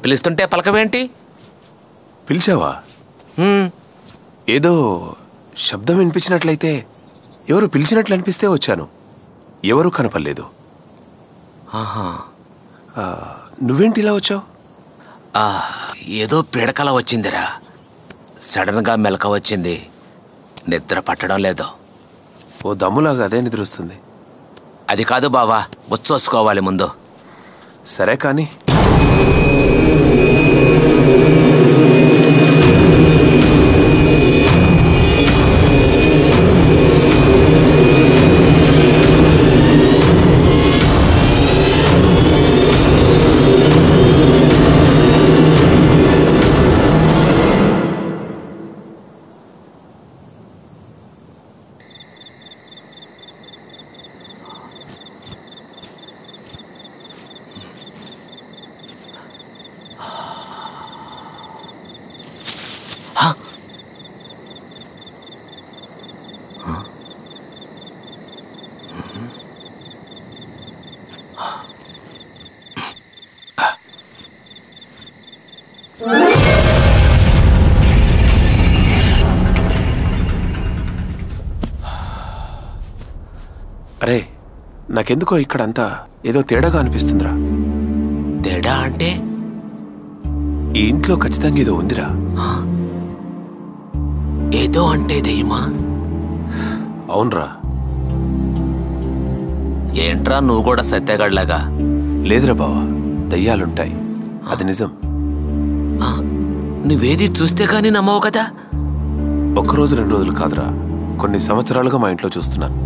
పిలుస్తుంటే పలకవేంటి? పిలిచావా? ఏదో శబ్దం వినిపించినట్లయితే, ఎవరు పిలిచినట్లు అనిపిస్తే వచ్చాను. ఎవరూ కనపడలేదు. ఆహా, నువ్వేంటి ఇలా వచ్చావు? ఏదో పీడకల వచ్చిందిరా. సడన్గా మెలక వచ్చింది. నిద్ర పట్టడం లేదు. ఓ దమ్ములాగా అదే నిద్ర వస్తుంది. అది కాదు బావా, ముచ్చోసుకోవాలి ముందు. సరే కానీ అరే, నాకెందుకో ఇక్కడంతా ఏదో తేడాగా అనిపిస్తుందిరా. తేడా అంటే? ఈ ఇంట్లో ఖచ్చితంగా ఏదో ఉందిరా. ఏదో అంటే దెయ్యమా? అవునరా. ఏంట్రా నువ్వు కూడా సత్యగాడిలాగా? లేదురా బావా, దయ్యాలుంటాయి, అది నిజం. నువ్వేది చూస్తే గానీ నమ్మవు కదా. ఒక్కరోజు 2 రోజులు కాదురా, కొన్ని సంవత్సరాలుగా మా ఇంట్లో చూస్తున్నాను.